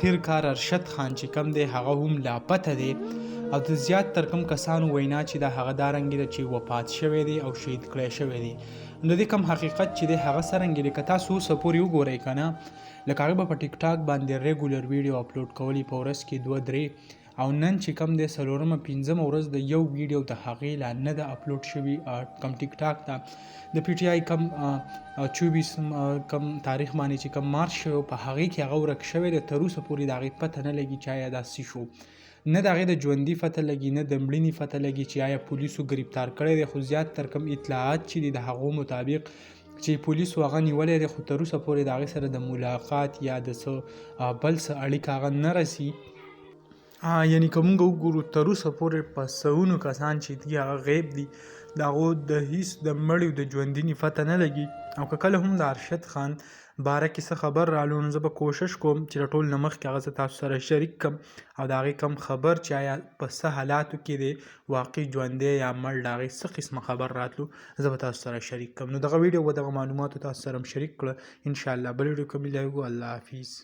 اخر کار ارشد خان چې کم دی هغه هم لاپته دی او د زیات تر کم کسانو وینا چې د هغه دارنګې ده چې وفات شوی دی او شهید کړی شوی دی. نو د دې کم حقیقت چې دی هغه څرنګه دی که تاسو اوسه پورې وګورئ که نه لکه هغه به په ټیک ټاک باندې ریګولر ویډیو اپلوډ کولی په ورځ کې 2-3 او نن چې کم دی 4مه ورځ د یو ویډیو د هغې لا نه ده اپلوډ شوي کم ټیک ټاک ته د پی ټی آی کم 24 کم تاریخ باندې چې کم مارچ شوی په هغې کې هغه ورک شوی دی تر اوسه پورې د هغې پته نه لګي چې آیا دا څه شو نه د هغې د ژوندي پته لګي نه د مړینې پته لګي چې آیا پولیسو ګرفتار کړی دی خو زیات تر کم اطلاعات چې دي د هغو مطابق چې پولیسو هغه نیولی دی خو تر اوسه پورې د هغې سره د ملاقات یا د څه بل څه اړیکه هغه نه رسي یعنی که مونږ وګورو تر اوسه پورې په سلونو کسان چې دي هغه غیب دي د هغو د هیڅ د مړیو د ژوندینې پته نه لګي او که کله هم د ارشد خان باره کې څه خبر رالو نو زه به کوشش کوم چې د ټول نه مخکې هغه زه تاسو سره شریک کړم او د هغې کم خبر چې آیا په څه حالاتو کې دی واقع ژوندی یا مړ د هغې څه قسمه خبر راتلو زه به تاسو سره شریک کړم. نو دغه ویډیو به دغه معلوماتو تاسو سره هم شریک کړه انشاءالله. بل ویډیو کې ملاوو. الله حافظ.